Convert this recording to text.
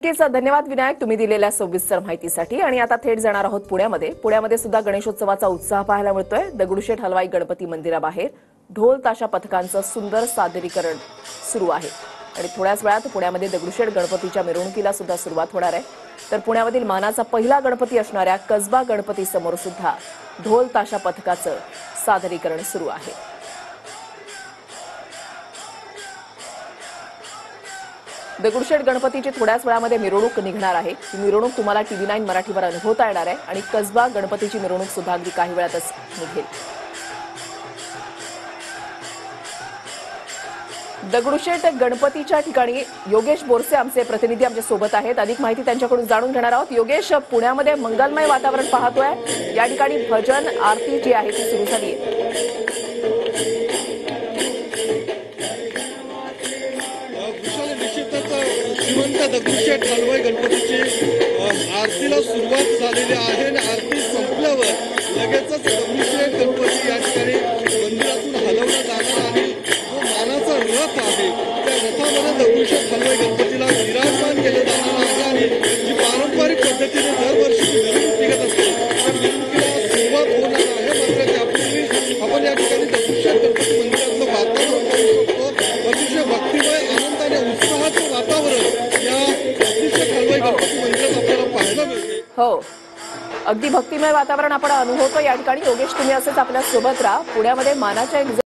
धन्यवाद विनायक, तुम्ही दिलेल्या सविस्तर माहितीसाठी। आणि आता थेट जाणार आहोत पुण्यामध्ये सुद्धा गणेशोत्सवाचा उत्साह पाहायला मिळतोय। दगडूशेठ हलवाई गणपती मंदिराबाहेर ढोल ताशा पथकांचं सुंदर सादरीकरण सुरू आहे आणि थोड्याच वेळात पुण्यामध्ये दगडूशेठ गणपतीच्या मिरवणुकीला सुद्धा सुरुवात होणार आहे। तर पुण्यामधील मानाचा पहिला गणपती असणाऱ्या कसबा गणपती समोर सुद्धा ढोल ताशा पथकाचं सादरीकरण सुरू आहे। दगडूशेठ गणपतीची थोड्याच वेळामध्ये मिरवणूक निघणार आहे। ही मिरवणूक तुम्हाला TV9 मराठीवर अनुभवता येणार आहे आणि कसबा गणपतीची मिरवणूक सुद्धा अगदी काही वेळातच निघेल। दगडूशेठ गणपतीच्या ठिकाणी योगेश बोरसे आमचे प्रतिनिधी आमच्या सोबत आहेत। अधिक माहिती त्यांच्याकडून जाणून घेणार आहोत। योगेश, पुण्यामध्ये मंगलमय वातावरण पाहतोय, या ठिकाणी भजन आरती जी आहे ती सुरू झाली आहे। श्रीमंत दगडूशेठ हलवाई गणपतीची आरतीला सुरुवात झालेली आहे आणि आरती संपल्यावर लगेचच दगडूशेठ गणपती या ठिकाणी मंदिरातून हलवला जाणार आहे। जो मानाचा रथ आहे त्या रथामध्ये दगडूशेठ हलवाई गणपतीला विराजमान केलं जाणार आहे आणि जी पारंपरिक पद्धतीने दरवर्षी मिरवणूक निघत असते त्या मिरवणुकीला सुरुवात होणार आहे। मात्र त्यापूर्वी आपण या ठिकाणी दगडूशेठ गणपती मंदिरातलं वातावरण पाहू शकतो। अतिशय भक्तिमय आनंद आणि उत्साहाचं वातावरण हो, अगदी भक्तिमय वातावरण आपण अनुभवतो या ठिकाणी। योगेश, तुम्ही असेच आपल्या सोबत राहा। पुण्यामध्ये मानाच्या